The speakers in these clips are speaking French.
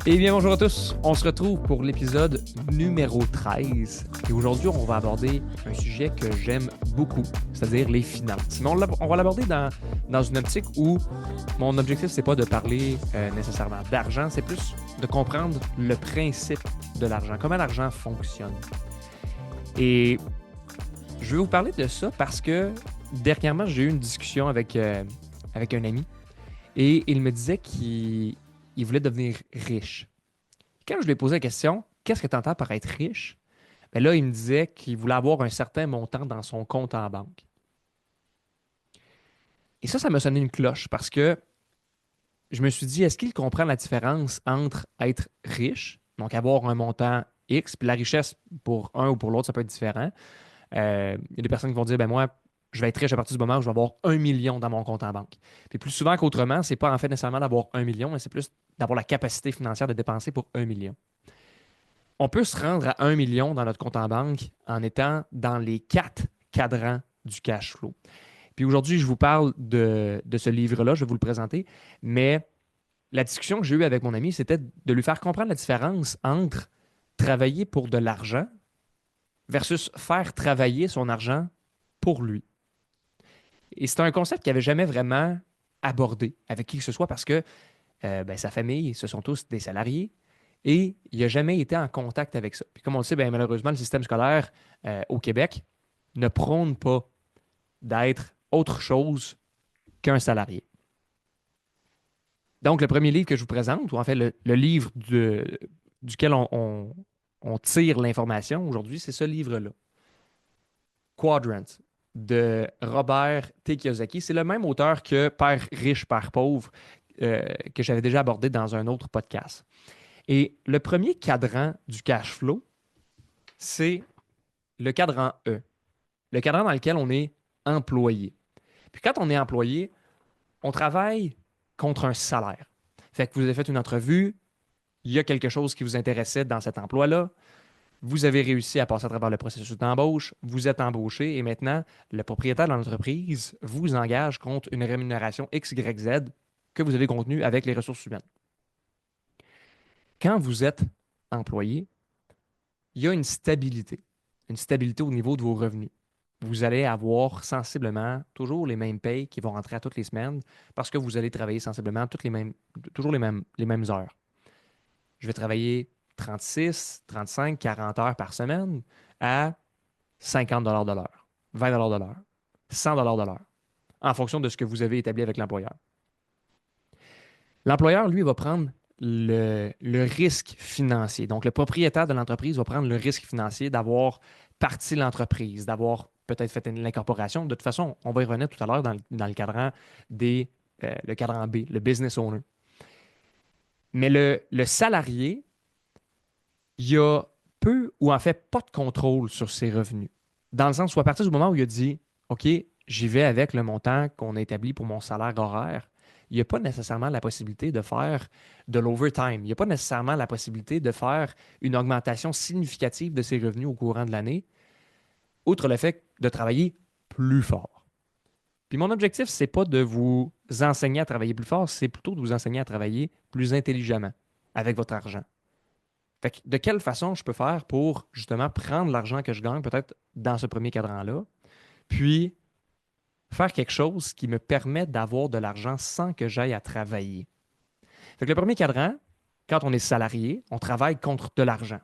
Eh bien, bonjour à tous. On se retrouve pour l'épisode numéro 13. Et aujourd'hui, on va aborder un sujet que j'aime beaucoup, c'est-à-dire les finances. Mais on va l'aborder dans une optique où mon objectif, c'est pas de parler nécessairement d'argent, c'est plus de comprendre le principe de l'argent, comment l'argent fonctionne. Et je vais vous parler de ça parce que dernièrement, j'ai eu une discussion avec un ami et il me disait qu'il voulait devenir riche. Quand je lui ai posé la question, qu'est-ce que tu entends par être riche? Ben là, il me disait qu'il voulait avoir un certain montant dans son compte en banque. Et ça m'a sonné une cloche parce que je me suis dit, est-ce qu'il comprend la différence entre être riche, donc avoir un montant X, puis la richesse pour un ou pour l'autre, ça peut être différent. Il y a des personnes qui vont dire, ben moi, je vais être riche à partir du moment où je vais avoir 1 million dans mon compte en banque. Puis plus souvent qu'autrement, c'est pas en fait nécessairement d'avoir 1 million, mais c'est plus d'avoir la capacité financière de dépenser pour 1 million. On peut se rendre à 1 million dans notre compte en banque en étant dans les 4 cadrans du cash flow. Puis aujourd'hui, je vous parle de ce livre-là, je vais vous le présenter, mais la discussion que j'ai eue avec mon ami, c'était de lui faire comprendre la différence entre travailler pour de l'argent versus faire travailler son argent pour lui. Et c'est un concept qu'il n'avait jamais vraiment abordé avec qui que ce soit parce que sa famille, ce sont tous des salariés et il n'a jamais été en contact avec ça. Puis comme on le sait, ben, malheureusement, le système scolaire au Québec ne prône pas d'être autre chose qu'un salarié. Donc, le premier livre que je vous présente, ou en fait le livre duquel on tire l'information aujourd'hui, c'est ce livre-là, Quadrant, de Robert T. Kiyosaki. C'est le même auteur que Père riche, Père pauvre, que j'avais déjà abordé dans un autre podcast. Et le premier cadran du cash flow, c'est le cadran E, le cadran dans lequel on est employé. Puis quand on est employé, on travaille contre un salaire. Fait que vous avez fait une entrevue, il y a quelque chose qui vous intéressait dans cet emploi-là, vous avez réussi à passer à travers le processus d'embauche, vous êtes embauché et maintenant, le propriétaire de l'entreprise vous engage contre une rémunération X, Y, Z que vous avez contenue avec les ressources humaines. Quand vous êtes employé, il y a une stabilité au niveau de vos revenus. Vous allez avoir sensiblement toujours les mêmes payes qui vont rentrer à toutes les semaines parce que vous allez travailler sensiblement toujours les mêmes heures. Je vais travailler 36, 35, 40 heures par semaine à 50 de l'heure, 20 de l'heure, 100 de l'heure, en fonction de ce que vous avez établi avec l'employeur. L'employeur, lui, va prendre le risque financier. Donc, le propriétaire de l'entreprise va prendre le risque financier d'avoir parti l'entreprise, d'avoir peut-être fait l'incorporation. De toute façon, on va y revenir tout à l'heure dans le cadran le cadran B, le business owner. Mais le salarié, il y a peu ou en fait pas de contrôle sur ses revenus. Dans le sens où à partir du moment où il a dit, OK, j'y vais avec le montant qu'on a établi pour mon salaire horaire, il n'y a pas nécessairement la possibilité de faire de l'overtime. Il n'y a pas nécessairement la possibilité de faire une augmentation significative de ses revenus au courant de l'année, outre le fait de travailler plus fort. Puis mon objectif, c'est pas de vous enseigner à travailler plus fort, c'est plutôt de vous enseigner à travailler plus intelligemment avec votre argent. Fait que de quelle façon je peux faire pour justement prendre l'argent que je gagne, peut-être dans ce premier cadran-là, puis faire quelque chose qui me permet d'avoir de l'argent sans que j'aille à travailler. Fait que le premier cadran, quand on est salarié, on travaille contre de l'argent.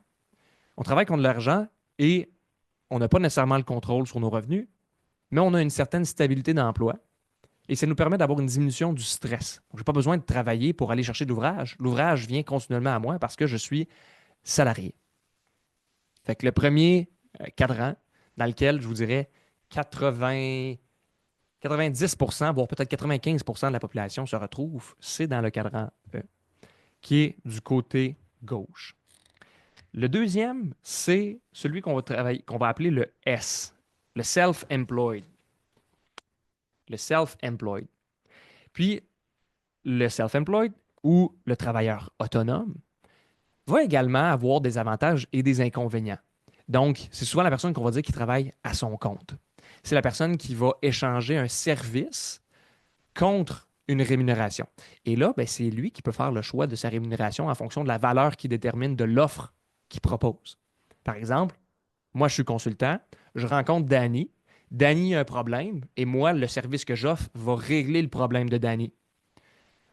On travaille contre de l'argent et on n'a pas nécessairement le contrôle sur nos revenus, mais on a une certaine stabilité d'emploi et ça nous permet d'avoir une diminution du stress. Je n'ai pas besoin de travailler pour aller chercher de l'ouvrage. L'ouvrage vient continuellement à moi parce que je suis salarié. Fait que le premier cadran dans lequel je vous dirais 80, 90%, voire peut-être 95% de la population se retrouve, c'est dans le cadran E, qui est du côté gauche. Le deuxième, c'est celui qu'on va appeler le S, le self-employed. Le self-employed. Puis, le self-employed ou le travailleur autonome va également avoir des avantages et des inconvénients. Donc, c'est souvent la personne qu'on va dire qui travaille à son compte. C'est la personne qui va échanger un service contre une rémunération. Et là, ben, c'est lui qui peut faire le choix de sa rémunération en fonction de la valeur qu'il détermine de l'offre qu'il propose. Par exemple, moi, je suis consultant, je rencontre Danny. Danny a un problème et moi, le service que j'offre va régler le problème de Danny.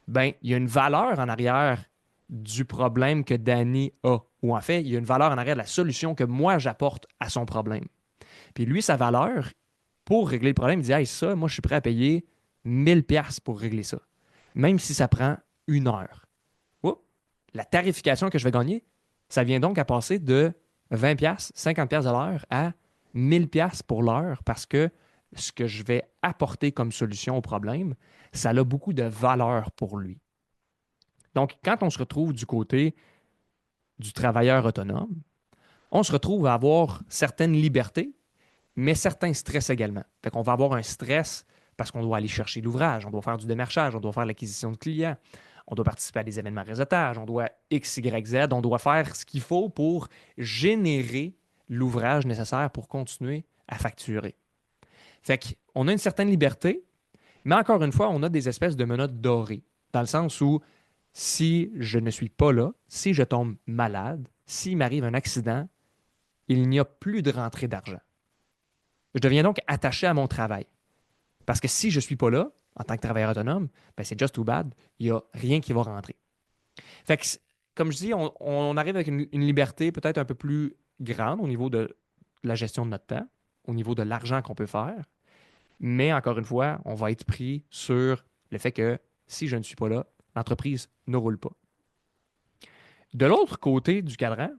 Ben, il y a une valeur en arrière du problème que Danny a. Ou en fait, il y a une valeur en arrière de la solution que moi, j'apporte à son problème. Puis lui, sa valeur, pour régler le problème, il dit, hey, ça, moi, je suis prêt à payer 1000$ pour régler ça. Même si ça prend 1 heure. Oups, la tarification que je vais gagner, ça vient donc à passer de 20$, 50$ de l'heure à 1000$ pour l'heure parce que ce que je vais apporter comme solution au problème, ça a beaucoup de valeur pour lui. Donc, quand on se retrouve du côté du travailleur autonome, on se retrouve à avoir certaines libertés, mais certains stress également. Fait qu'on va avoir un stress parce qu'on doit aller chercher l'ouvrage, on doit faire du démarchage, on doit faire l'acquisition de clients, on doit participer à des événements réseautage, on doit X, Y, Z, on doit faire ce qu'il faut pour générer l'ouvrage nécessaire pour continuer à facturer. Fait qu'on a une certaine liberté, mais encore une fois, on a des espèces de menottes dorées, dans le sens où si je ne suis pas là, si je tombe malade, s'il m'arrive un accident, il n'y a plus de rentrée d'argent. Je deviens donc attaché à mon travail. Parce que si je ne suis pas là, en tant que travailleur autonome, ben c'est just too bad. Il n'y a rien qui va rentrer. Fait que, comme je dis, on arrive avec une liberté peut-être un peu plus grande au niveau de la gestion de notre temps, au niveau de l'argent qu'on peut faire. Mais encore une fois, on va être pris sur le fait que si je ne suis pas là, l'entreprise ne roule pas. De l'autre côté du cadran,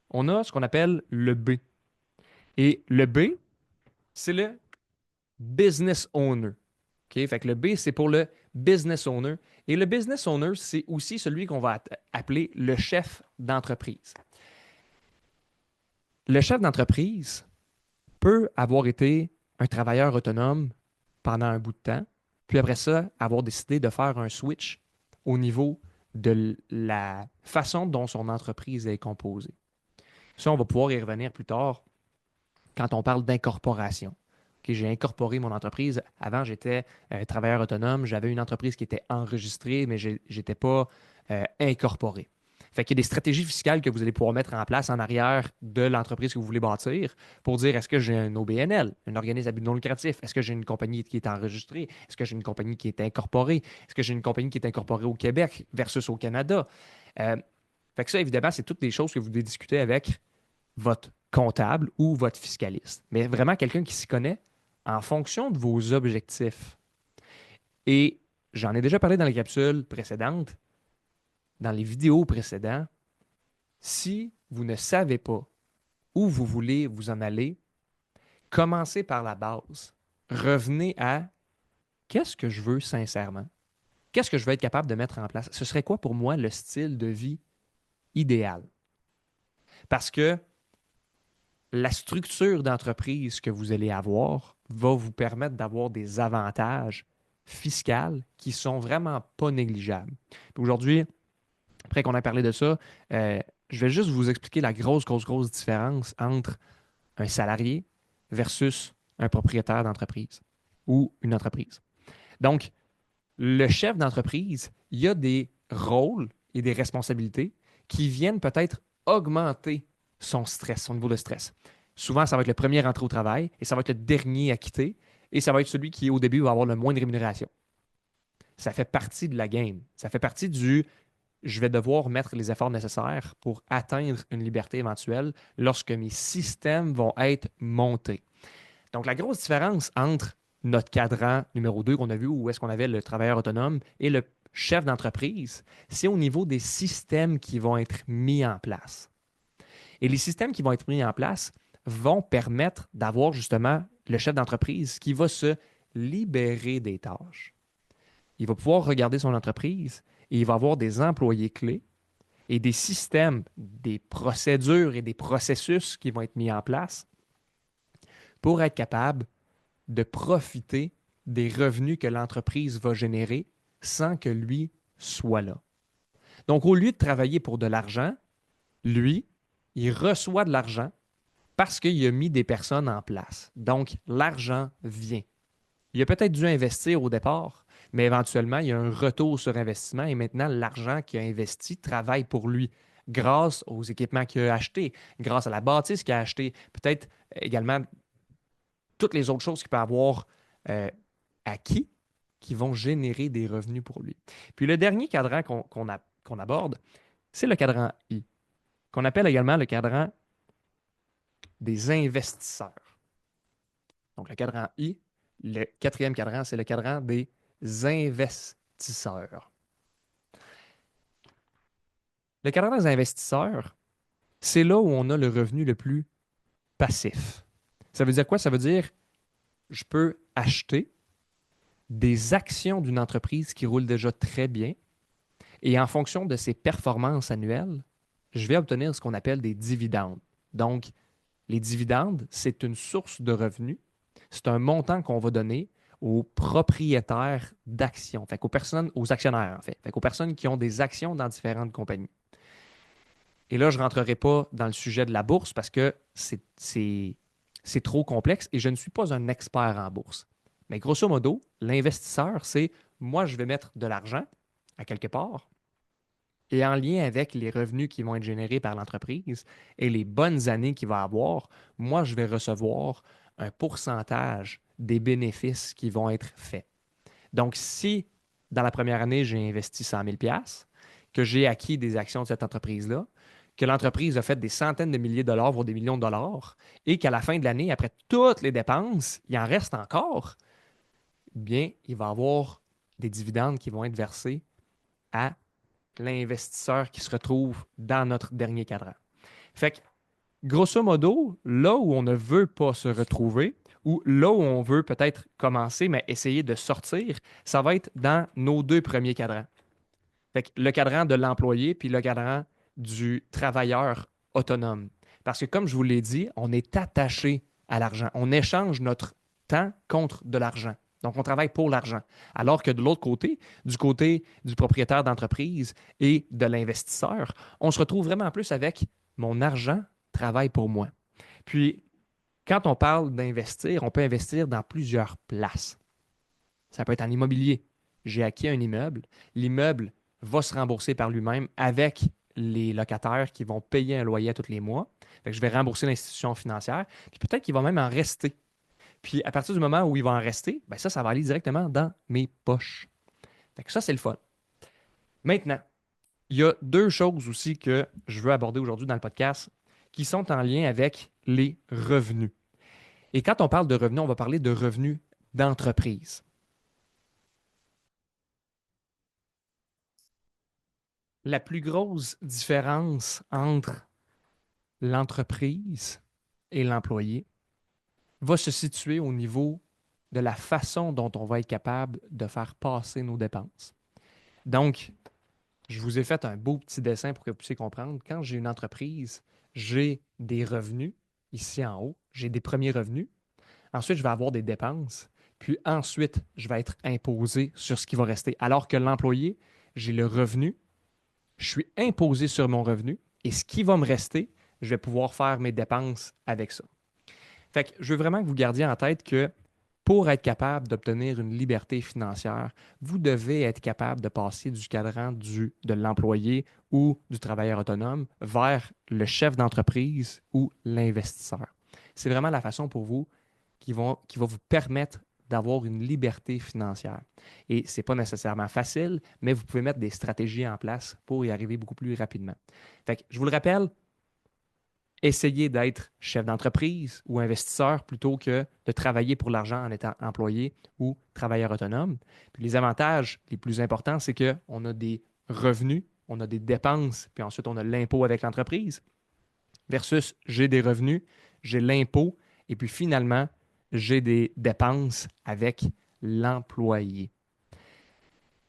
on a ce qu'on appelle le B. Et le B, c'est le business owner. OK? Fait que le B, c'est pour le business owner. Et le business owner, c'est aussi celui qu'on va appeler le chef d'entreprise. Le chef d'entreprise peut avoir été un travailleur autonome pendant un bout de temps, puis après ça, avoir décidé de faire un switch au niveau de la façon dont son entreprise est composée. Ça, on va pouvoir y revenir plus tard quand on parle d'incorporation. Okay, j'ai incorporé mon entreprise. Avant, j'étais travailleur autonome. J'avais une entreprise qui était enregistrée, mais je n'étais pas incorporé. Fait qu'il y a des stratégies fiscales que vous allez pouvoir mettre en place en arrière de l'entreprise que vous voulez bâtir pour dire est-ce que j'ai un OBNL, un organisme à but non lucratif? Est-ce que j'ai une compagnie qui est enregistrée? Est-ce que j'ai une compagnie qui est incorporée? Est-ce que j'ai une compagnie qui est incorporée au Québec versus au Canada? Fait que ça, évidemment, c'est toutes des choses que vous devez discuter avec votre comptable ou votre fiscaliste. Mais vraiment quelqu'un qui s'y connaît en fonction de vos objectifs. Et j'en ai déjà parlé dans les capsules précédentes, dans les vidéos précédentes. Si vous ne savez pas où vous voulez vous en aller, commencez par la base. Revenez à qu'est-ce que je veux sincèrement? Qu'est-ce que je veux être capable de mettre en place? Ce serait quoi pour moi le style de vie idéal? Parce que la structure d'entreprise que vous allez avoir va vous permettre d'avoir des avantages fiscaux qui sont vraiment pas négligeables. Aujourd'hui, après qu'on ait parlé de ça, je vais juste vous expliquer la grosse différence entre un salarié versus un propriétaire d'entreprise ou une entreprise. Donc, le chef d'entreprise, il y a des rôles et des responsabilités qui viennent peut-être augmenter son stress, son niveau de stress. Souvent, ça va être le premier rentré au travail et ça va être le dernier à quitter et ça va être celui qui, au début, va avoir le moins de rémunération. Ça fait partie de la game. Ça fait partie du je vais devoir mettre les efforts nécessaires pour atteindre une liberté éventuelle lorsque mes systèmes vont être montés. Donc, la grosse différence entre notre cadran numéro 2 qu'on a vu, où est-ce qu'on avait le travailleur autonome et le chef d'entreprise, c'est au niveau des systèmes qui vont être mis en place. Et les systèmes qui vont être mis en place vont permettre d'avoir justement le chef d'entreprise qui va se libérer des tâches. Il va pouvoir regarder son entreprise et il va avoir des employés clés et des systèmes, des procédures et des processus qui vont être mis en place pour être capable de profiter des revenus que l'entreprise va générer sans que lui soit là. Donc, au lieu de travailler pour de l'argent, lui, il reçoit de l'argent parce qu'il a mis des personnes en place. Donc, l'argent vient. Il a peut-être dû investir au départ, Mais éventuellement, il y a un retour sur investissement et maintenant, l'argent qu'il a investi travaille pour lui grâce aux équipements qu'il a achetés, grâce à la bâtisse qu'il a achetée, peut-être également toutes les autres choses qu'il peut avoir euh, acquis qui vont générer des revenus pour lui. Puis le dernier cadran qu'on aborde, c'est le cadran I, qu'on appelle également le cadran des investisseurs. Donc le cadran I, le quatrième cadran, c'est le cadran des investisseurs. Le cadran des investisseurs, c'est là où on a le revenu le plus passif. Ça veut dire quoi? Ça veut dire je peux acheter des actions d'une entreprise qui roule déjà très bien et en fonction de ses performances annuelles, je vais obtenir ce qu'on appelle des dividendes. Donc, les dividendes, c'est une source de revenus. C'est un montant qu'on va donner aux propriétaires d'actions, fait qu'aux personnes, aux actionnaires en fait, qu'aux personnes qui ont des actions dans différentes compagnies. Et là, je ne rentrerai pas dans le sujet de la bourse parce que c'est trop complexe et je ne suis pas un expert en bourse. Mais grosso modo, l'investisseur, c'est moi, je vais mettre de l'argent à quelque part et en lien avec les revenus qui vont être générés par l'entreprise et les bonnes années qu'il va avoir, moi, je vais recevoir un pourcentage des bénéfices qui vont être faits. Donc, si dans la première année, j'ai investi 100 000 que j'ai acquis des actions de cette entreprise-là, que l'entreprise a fait des centaines de milliers de dollars, voire des millions de dollars, et qu'à la fin de l'année, après toutes les dépenses, il en reste encore, bien, il va y avoir des dividendes qui vont être versés à l'investisseur qui se retrouve dans notre dernier cadran. Fait que, grosso modo, là où on ne veut pas se retrouver, ou là où on veut peut-être commencer, mais essayer de sortir, ça va être dans nos deux premiers cadrans. Fait que le cadran de l'employé puis le cadran du travailleur autonome. Parce que comme je vous l'ai dit, on est attaché à l'argent. On échange notre temps contre de l'argent. Donc, on travaille pour l'argent. Alors que de l'autre côté, du côté du propriétaire d'entreprise et de l'investisseur, on se retrouve vraiment plus avec mon argent travaille pour moi. Puis, quand on parle d'investir, on peut investir dans plusieurs places. Ça peut être en immobilier. J'ai acquis un immeuble. L'immeuble va se rembourser par lui-même avec les locataires qui vont payer un loyer à tous les mois. Fait que je vais rembourser l'institution financière. Puis peut-être qu'il va même en rester. Puis à partir du moment où il va en rester, ben ça va aller directement dans mes poches. Fait que ça, c'est le fun. Maintenant, il y a deux choses aussi que je veux aborder aujourd'hui dans le podcast qui sont en lien avec les revenus. Et quand on parle de revenus, on va parler de revenus d'entreprise. La plus grosse différence entre l'entreprise et l'employé va se situer au niveau de la façon dont on va être capable de faire passer nos dépenses. Donc, je vous ai fait un beau petit dessin pour que vous puissiez comprendre. Quand j'ai une entreprise, j'ai des revenus ici en haut, j'ai des premiers revenus. Ensuite, je vais avoir des dépenses. Puis ensuite, je vais être imposé sur ce qui va rester. Alors que l'employé, j'ai le revenu, je suis imposé sur mon revenu et ce qui va me rester, je vais pouvoir faire mes dépenses avec ça. Fait que je veux vraiment que vous gardiez en tête que pour être capable d'obtenir une liberté financière, vous devez être capable de passer du cadran de l'employé ou du travailleur autonome vers le chef d'entreprise ou l'investisseur. C'est vraiment la façon pour vous qui va vous permettre d'avoir une liberté financière. Et ce n'est pas nécessairement facile, mais vous pouvez mettre des stratégies en place pour y arriver beaucoup plus rapidement. Fait que, je vous le rappelle, essayez d'être chef d'entreprise ou investisseur plutôt que de travailler pour l'argent en étant employé ou travailleur autonome. Puis les avantages les plus importants, c'est qu'on a des revenus, on a des dépenses, puis ensuite on a l'impôt avec l'entreprise, versus j'ai des revenus, j'ai l'impôt, et puis finalement, j'ai des dépenses avec l'employé.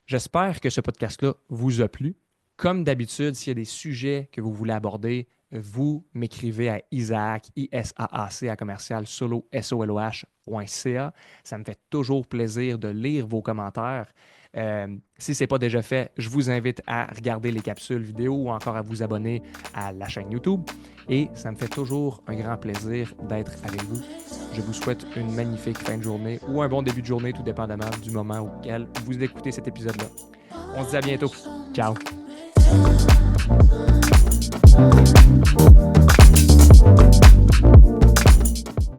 J'espère que ce podcast-là vous a plu. Comme d'habitude, s'il y a des sujets que vous voulez aborder, vous m'écrivez à Isaac, ISAAC, à commercial solo, SOLOH.ca. Ça me fait toujours plaisir de lire vos commentaires. Si ce n'est pas déjà fait, je vous invite à regarder les capsules vidéo ou encore à vous abonner à la chaîne YouTube. Et ça me fait toujours un grand plaisir d'être avec vous. je vous souhaite une magnifique fin de journée ou un bon début de journée, tout dépendamment du moment auquel vous écoutez cet épisode-là. On se dit à bientôt. Ciao!